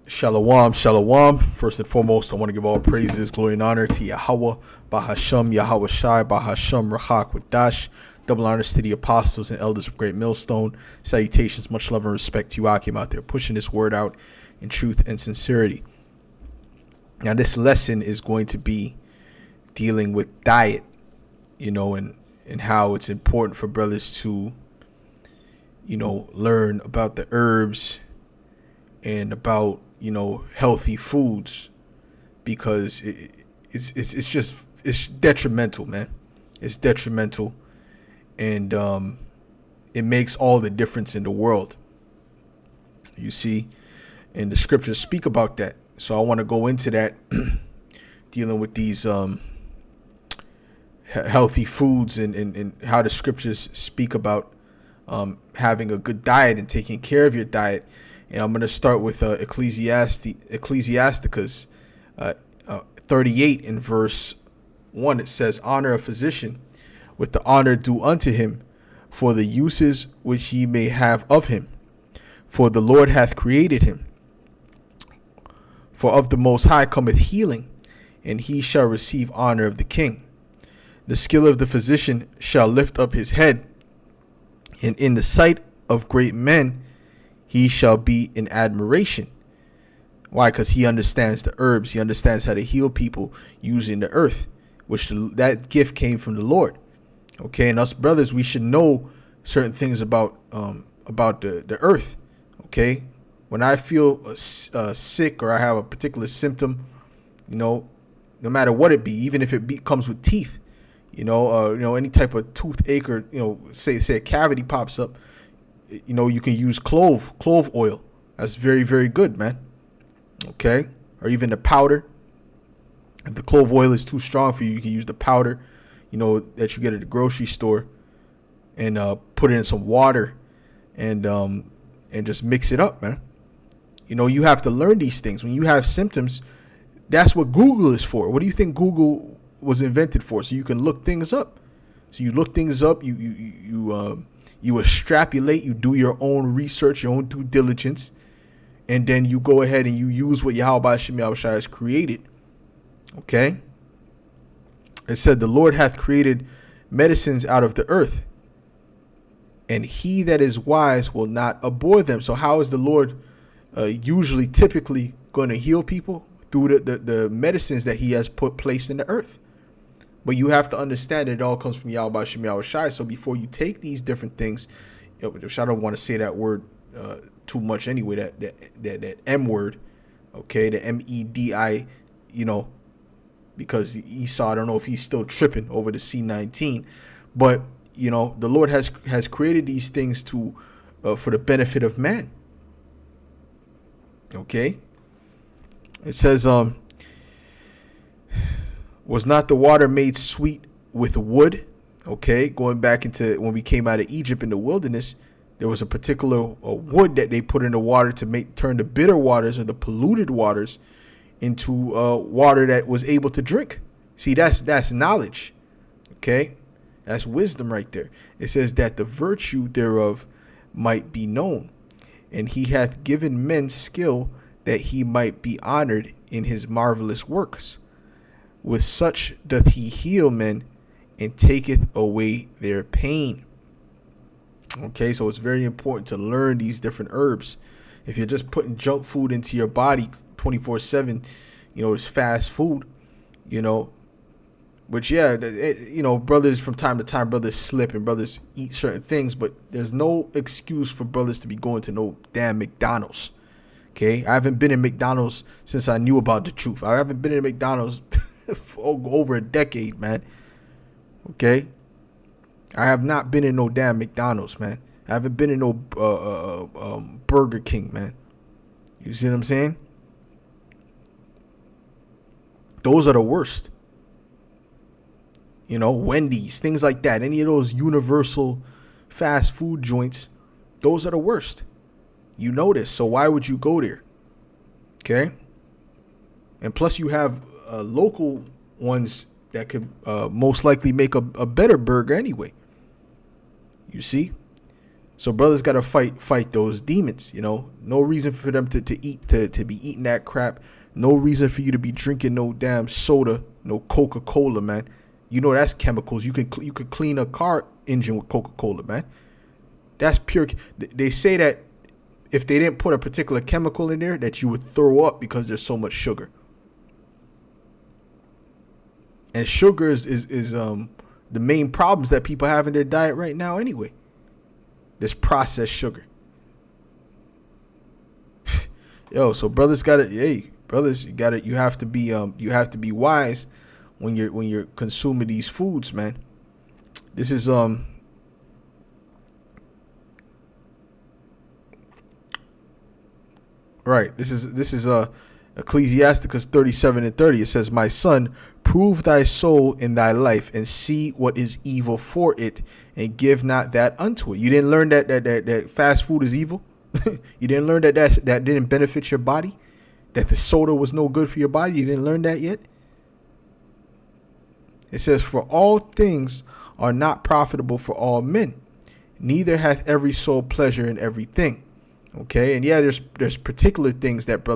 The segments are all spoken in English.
Shalom, shalom. First and foremost, I want to give all praises, glory, and honor to Yahweh, Bahasham, Yahweh Shai, Bahasham, Rahak, Wadash. Double honors to the apostles and elders of Great Millstone. Salutations, much love and respect to you, Akim, out there pushing this word out in truth and sincerity. Now, this lesson is going to be dealing with diet, and how it's important for brothers to, learn about the herbs and about healthy foods, because it's detrimental, man. It's detrimental, and it makes all the difference in the world. You see, and the scriptures speak about that. So I want to go into that, dealing with these healthy foods and how the scriptures speak about having a good diet and taking care of your diet. And I'm going to start with Ecclesiastes 38 in verse 1. It says, "Honor a physician with the honor due unto him, for the uses which ye may have of him. For the Lord hath created him. For of the Most High cometh healing, and he shall receive honor of the king. The skill of the physician shall lift up his head, and in the sight of great men he shall be in admiration." Why? Because he understands the herbs. He understands how to heal people using the earth, which that gift came from the Lord. Okay, and us brothers, we should know certain things about the earth. Okay, when I feel sick or I have a particular symptom, no matter what it be, even if it comes with teeth, any type of toothache, or say a cavity pops up, you can use clove oil. That's very, very good, man. Okay, or even the powder. If the clove oil is too strong for you, you can use the powder, that you get at the grocery store, and put it in some water, and just mix it up, man. You have to learn these things. When you have symptoms, that's what Google is for. What do you think Google was invented for? So you can look things up. So you look things up. You extrapolate. You do your own research, your own due diligence, and then you go ahead and you use what Yahweh Shai has created. Okay. It said, "The Lord hath created medicines out of the earth, and he that is wise will not abhor them." So how is the Lord typically going to heal people? Through the medicines that he has placed in the earth. But you have to understand it all comes from Yahweh Shai. So before you take these different things, which I don't want to say that word too much anyway, that M word, okay, the MEDI, because Esau, I don't know if he's still tripping over the C19, but the Lord has created these things for the benefit of man. Okay. It says, "Was not the water made sweet with wood?" Okay, going back into when we came out of Egypt in the wilderness, there was a particular wood that they put in the water to turn the bitter waters or the polluted waters into water that was able to drink. See, that's knowledge. Okay, that's wisdom right there. It says that the virtue thereof might be known, and he hath given men skill that he might be honored in his marvelous works. With such doth he heal men, and taketh away their pain. Okay, so it's very important to learn these different herbs. If you're just putting junk food into your body 24/7, it's fast food, Which, yeah, brothers from time to time, brothers slip and brothers eat certain things, but there's no excuse for brothers to be going to no damn McDonald's. Okay, I haven't been in McDonald's since I knew about the truth. I haven't been in McDonald's for over a decade, man. Okay, I have not been in no damn McDonald's, man. I haven't been in no Burger King, man. You see what I'm saying? Those are the worst. Wendy's, things like that. Any of those universal fast food joints, those are the worst. You know this, so why would you go there? Okay? And plus you have local ones that could most likely make a better burger anyway. You see? So brothers got to fight those demons, No reason for them to be eating that crap. No reason for you to be drinking no damn soda, no Coca-Cola, man. That's chemicals. You could clean a car engine with Coca-Cola, man. That's pure. They say that if they didn't put a particular chemical in there, that you would throw up because there's so much sugar. And sugar is the main problems that people have in their diet right now anyway. This processed sugar. So brothers you have to be wise when you're consuming these foods, man. This is right. This is Ecclesiastes 37:30. It says, "My son, prove thy soul in thy life, and see what is evil for it, and give not that unto it." You didn't learn that fast food is evil. You didn't learn that didn't benefit your body, that the soda was no good for your body. You didn't learn that yet. It says, "For all things are not profitable for all men, neither hath every soul pleasure in everything." Okay, and yeah, there's particular things that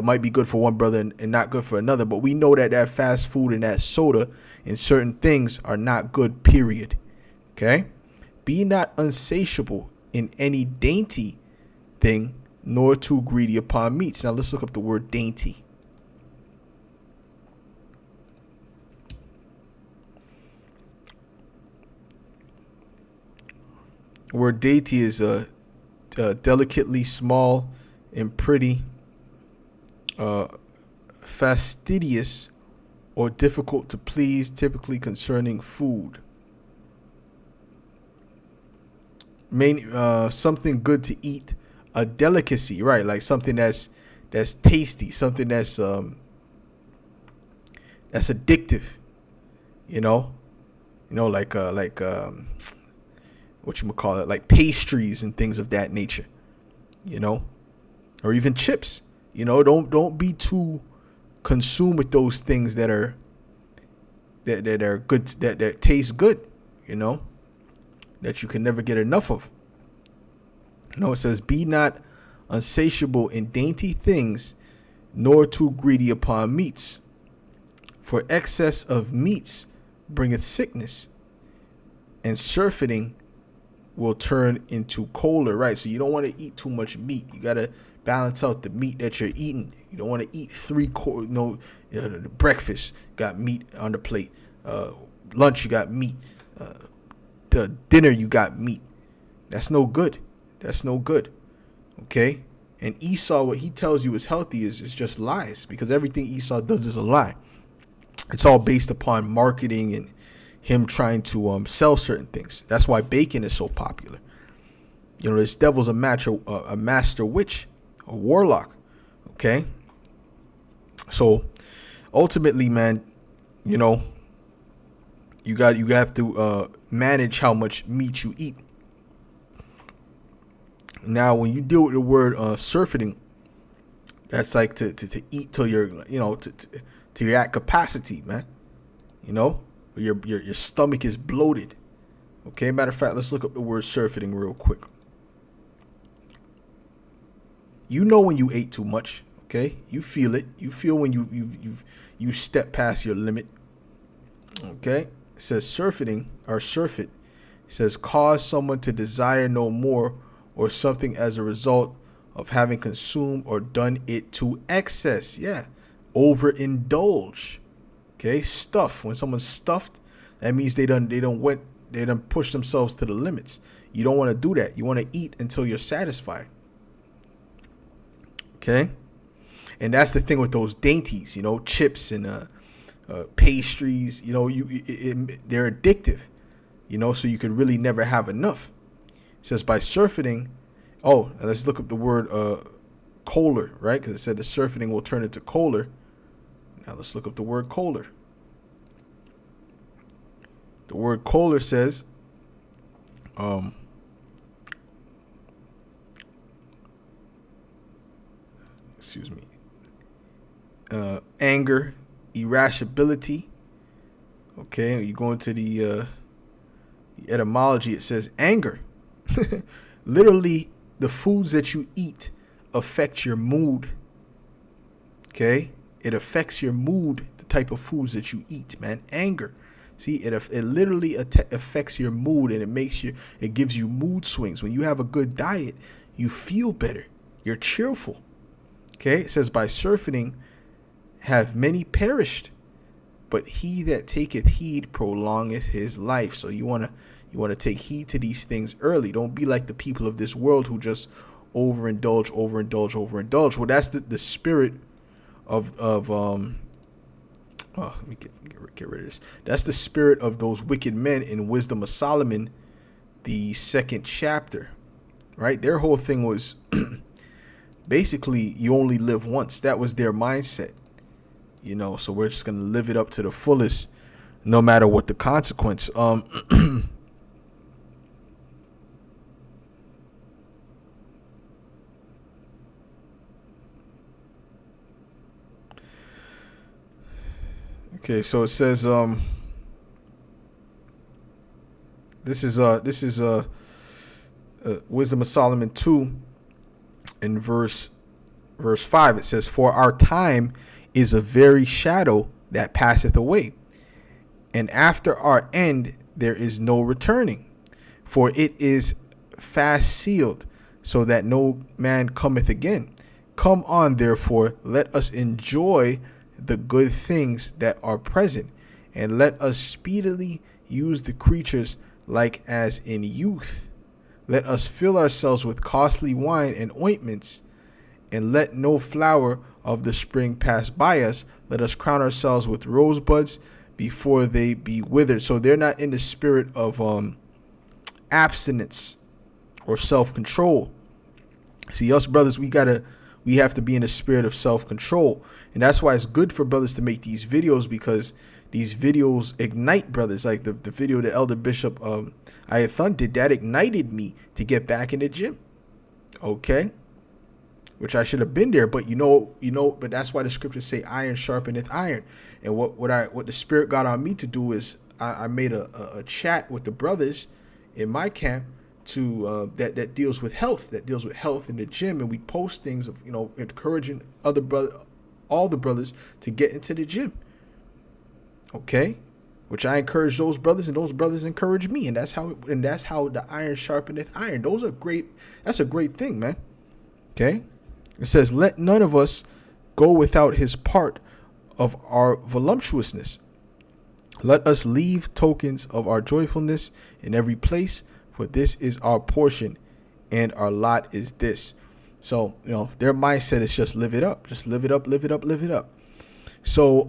might be good for one brother and not good for another, but we know that fast food and that soda and certain things are not good, period. Okay, be not unsatiable in any dainty thing, nor too greedy upon meats. Now let's look up the word dainty. The word dainty is delicately small and pretty, fastidious or difficult to please, typically concerning food. Something good to eat, a delicacy, right? Like something that's tasty, something that's addictive, like like pastries and things of that nature, or even chips. Don't be too consumed with those things that are good, that taste good, that you can never get enough of. It says, "Be not unsatiable in dainty things, nor too greedy upon meats. For excess of meats bringeth sickness, and surfeiting will turn into choler." Right? So you don't want to eat too much meat. You got to balance out the meat that you're eating. You don't want to eat breakfast, got meat on the plate. Lunch, you got meat. The dinner, you got meat. That's no good. Okay? And Esau, what he tells you is healthy is just lies, because everything Esau does is a lie. It's all based upon marketing and him trying to sell certain things. That's why bacon is so popular. This devil's a master witch, a warlock. Okay? So ultimately, man, you have to manage how much meat you eat. Now, when you deal with the word surfeiting, that's like to eat till you're till you're at capacity, man. Your stomach is bloated. Okay, matter of fact, let's look up the word surfeiting real quick. When you ate too much. Okay, you feel it. You feel when you step past your limit. Okay, it says surfeiting or surfeit. It says cause someone to desire no more, or something as a result of having consumed or done it to excess. Yeah, overindulge. Okay, stuff. When someone's stuffed, that means they done push themselves to the limits. You don't want to do that. You want to eat until you're satisfied. Okay, and that's the thing with those dainties, chips and pastries. They're addictive. So you could really never have enough. It says by surfeiting. Oh, let's look up the word choler, right? Because it said the surfeiting will turn into choler. Now let's look up the word choler. The word choler says, anger, irascibility. Okay, you go into the etymology. It says anger. Literally, the foods that you eat affect your mood. Okay? It affects your mood, the type of foods that you eat, man. Anger. See, it literally affects your mood, and it gives you mood swings. When you have a good diet, you feel better. You're cheerful. Okay? It says, by surfeiting have many perished, but he that taketh heed prolongeth his life. So you want to take heed to these things early. Don't be like the people of this world who just overindulge. Well, that's the spirit of let me get rid of this. That's the spirit of those wicked men in Wisdom of Solomon, the 2nd chapter, right? Their whole thing was basically you only live once. That was their mindset. So we're just going to live it up to the fullest, no matter what the consequence. Okay, so it says this is Wisdom of Solomon 2 in verse 5. It says, for our time is a very shadow that passeth away, and after our end there is no returning, for it is fast sealed, so that no man cometh again. Come on, therefore, let us enjoy the good things that are present, and let us speedily use the creatures like as in youth. Let us fill ourselves with costly wine and ointments, and let no flower of the spring pass by us. Let us crown ourselves with rosebuds before they be withered. So they're not in the spirit of abstinence or self-control. See, us brothers, we have to be in the spirit of self-control. And that's why it's good for brothers to make these videos, because these videos ignite brothers. Like the video the Elder Bishop Ayathun did, that ignited me to get back in the gym. Okay? Which I should have been there, but but that's why the scriptures say iron sharpeneth iron. And what the Spirit got on me to do is I made a chat with the brothers in my camp to that deals with health in the gym, and we post things of encouraging all the brothers to get into the gym. Okay, which I encourage those brothers, and those brothers encourage me, and that's how the iron sharpeneth iron. That's a great thing, man. Okay. It says, let none of us go without his part of our voluptuousness. Let us leave tokens of our joyfulness in every place, for this is our portion, and our lot is this. So, their mindset is just live it up. Just live it up, live it up, live it up. So,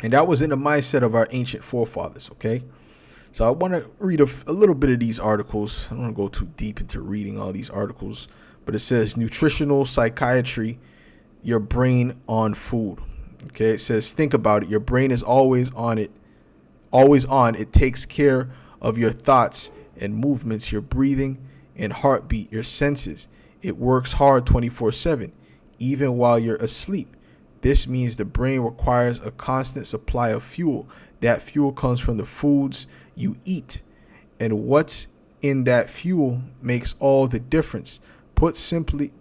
and that was in the mindset of our ancient forefathers, okay? So I want to read a little bit of these articles. I don't want to go too deep into reading all these articles, but it says Nutritional Psychiatry, your brain on food. Okay, it says, think about it. Your brain is always on. It takes care of your thoughts and movements, your breathing and heartbeat, your senses. It works hard 24/7, even while you're asleep. This means the brain requires a constant supply of fuel. That fuel comes from the foods you eat, and what's in that fuel makes all the difference. Put simply,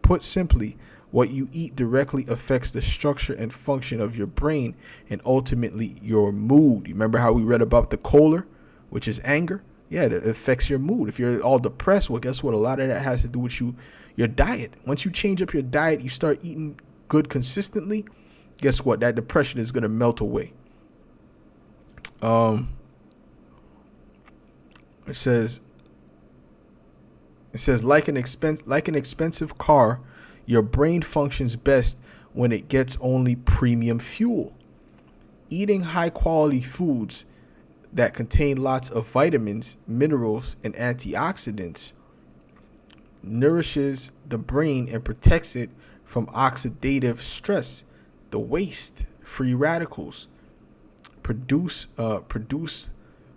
what you eat directly affects the structure and function of your brain, and ultimately your mood. You remember how we read about the choler, which is anger? Yeah, it affects your mood. If you're all depressed, well, guess what? A lot of that has to do with your diet. Once you change up your diet, you start eating good consistently, guess what? That depression is going to melt away. It says like an expensive car, your brain functions best when it gets only premium fuel. Eating high quality foods that contain lots of vitamins, minerals, and antioxidants nourishes the brain and protects it from oxidative stress, the waste, free radicals produced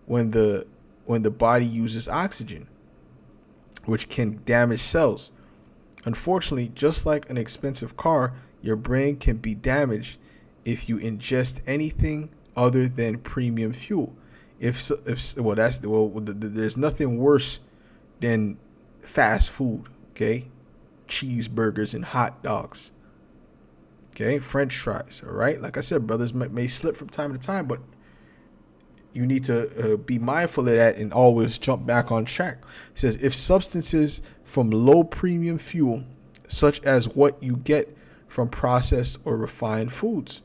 when the body uses oxygen, which can damage cells. Unfortunately, just like an expensive car, your brain can be damaged if you ingest anything other than premium fuel. There's nothing worse than fast food. Okay, cheeseburgers and hot dogs. Okay, French fries. All right, like I said, brothers may slip from time to time, but you need to be mindful of that and always jump back on track. It says, if substances from low premium fuel, such as what you get from processed or refined foods,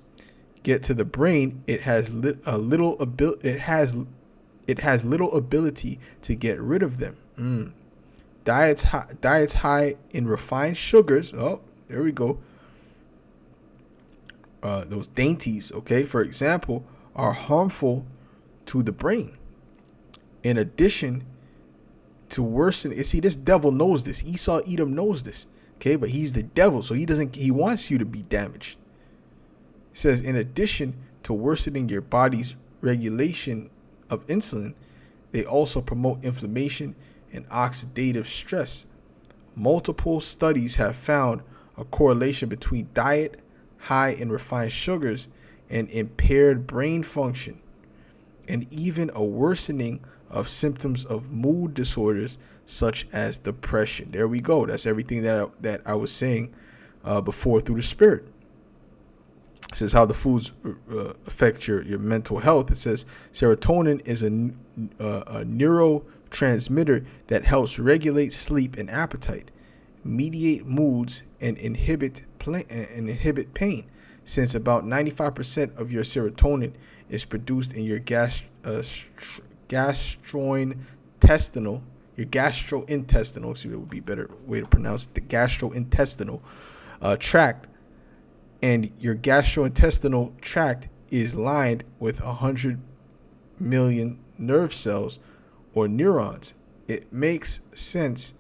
get to the brain, it has little ability to get rid of them. Diets high in refined sugars. Oh, there we go. Those dainties, okay, for example, are harmful to the brain. In addition to worsen, see, this devil knows this. Esau Edom knows this, okay, but he's the devil, so he wants you to be damaged. It says, in addition to worsening your body's regulation of insulin, they also promote inflammation and oxidative stress. Multiple studies have found a correlation between diet high in refined sugars and impaired brain function, and even a worsening of symptoms of mood disorders such as depression. There we go. That's everything that I was saying before through the spirit. It says how the foods affect your mental health. It says serotonin is a neurotransmitter that helps regulate sleep and appetite, mediate moods, and inhibit pain. Since about 95% of your serotonin is produced in your gastrointestinal, excuse me, would be a better way to pronounce it, the gastrointestinal tract, and your gastrointestinal tract is lined with 100 million nerve cells or neurons. It makes sense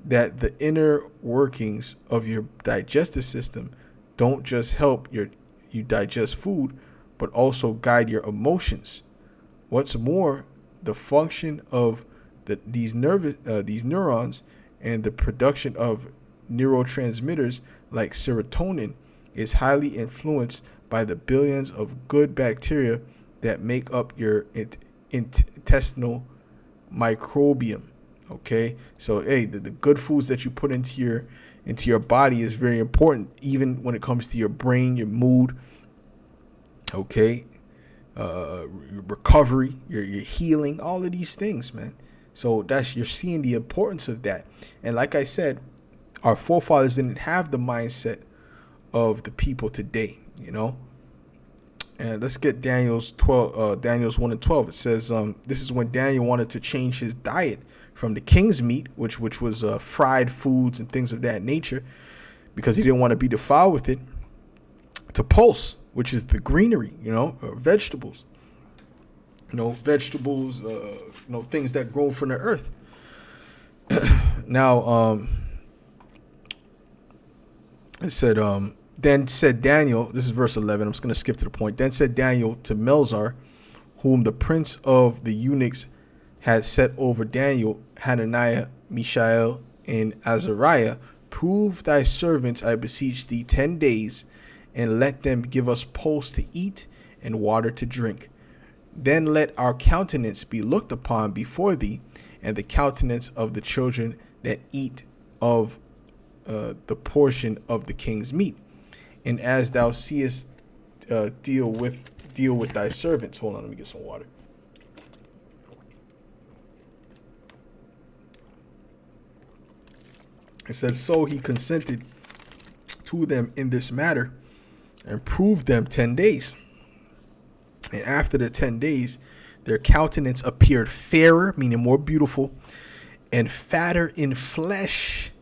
that the inner workings of your digestive system don't just help you digest food, but also guide your emotions. What's more, the function of these neurons and the production of neurotransmitters like serotonin is highly influenced by the billions of good bacteria that make up your intestinal microbiome. Okay, so hey, the good foods that you put into your body is very important, even when it comes to your brain, your mood. Okay, your recovery, your healing, all of these things, man. So you're seeing the importance of that. And like I said, our forefathers didn't have the mindset of the people today, you know. And let's get Daniel's 1 and 12. It says, this is when Daniel wanted to change his diet from the king's meat, which was fried foods and things of that nature, because he didn't want to be defiled with it, to pulse, which is the greenery, vegetables, things that grow from the earth. Now, it said, then said Daniel, this is verse 11, I'm just going to skip to the point. Then said Daniel to Melzar, whom the prince of the eunuchs had set over Daniel, Hananiah, Mishael, and Azariah, prove thy servants, I beseech thee, 10 days, and let them give us pulse to eat and water to drink. Then let our countenance be looked upon before thee, and the countenance of the children that eat of the portion of the king's meat. And as thou seest, deal with thy servants. Hold on, let me get some water. It says, so he consented to them in this matter and proved them 10 days. And after the 10 days, their countenance appeared fairer, meaning more beautiful, and fatter in flesh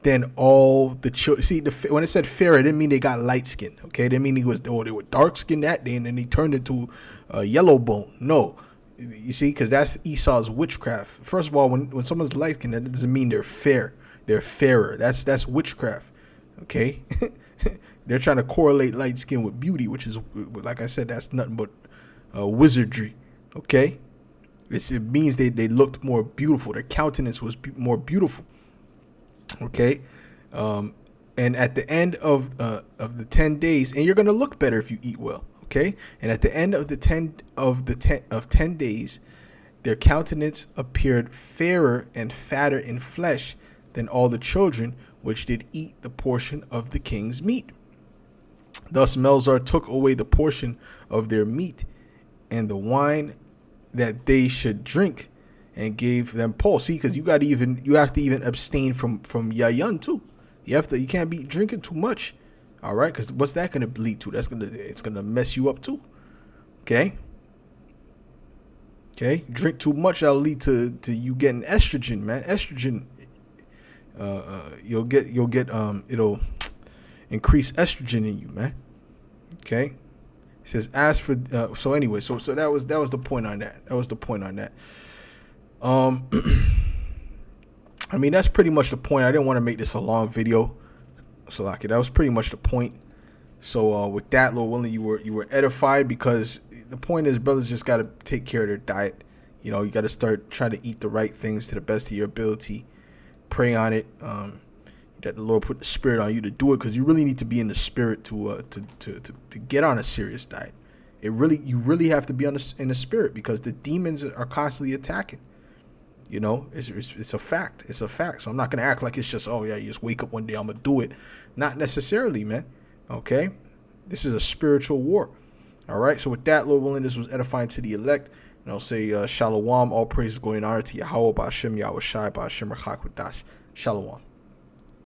than all the children. See, when it said fairer, it didn't mean they got light skin. Okay, it didn't mean they were dark skinned that day and then he turned into a yellow bone. No, you see, because that's Esau's witchcraft. First of all, when someone's light skinned, that doesn't mean they're fair. They're fairer. That's witchcraft. Okay, they're trying to correlate light skin with beauty, which is, like I said, that's nothing but wizardry. Okay, it means they looked more beautiful. Their countenance was more beautiful. Okay, and at the end of the 10 days, and you're gonna look better if you eat well. Okay, and at the end of the 10 days, their countenance appeared fairer and fatter in flesh than all the children which did eat the portion of the king's meat. Thus Melzar took away the portion of their meat and the wine that they should drink, and gave them Paul. See, because you have to even abstain from yayin too. You can't be drinking too much. All right, because what's that going to lead to? It's gonna mess you up too. Okay. Drink too much, that'll lead to you getting estrogen, man. Estrogen, it'll increase estrogen in you, man. Okay. It says, as for so anyway, so that was the point on that. I mean, that's pretty much the point. I didn't want to make this a long video, so like that was pretty much the point. So with that, Lord willing, you were edified, because the point is, brothers just got to take care of their diet. You know, you got to start trying to eat the right things to the best of your ability. Pray on it. That the Lord put the spirit on you to do it, because you really need to be in the spirit to get on a serious diet. You really have to be in the spirit, because the demons are constantly attacking. You know, it's a fact. It's a fact. So I'm not gonna act like it's just, oh yeah, you just wake up one day, I'm gonna do it. Not necessarily, man. Okay, this is a spiritual war. All right. So with that, Lord willing, this was edifying to the elect. And I'll say shalom. All praise, glory, and honor to Yahweh, Ba'ashem, Yahweh Shai, Ba'ashem, Rachak Wadash. Shalom.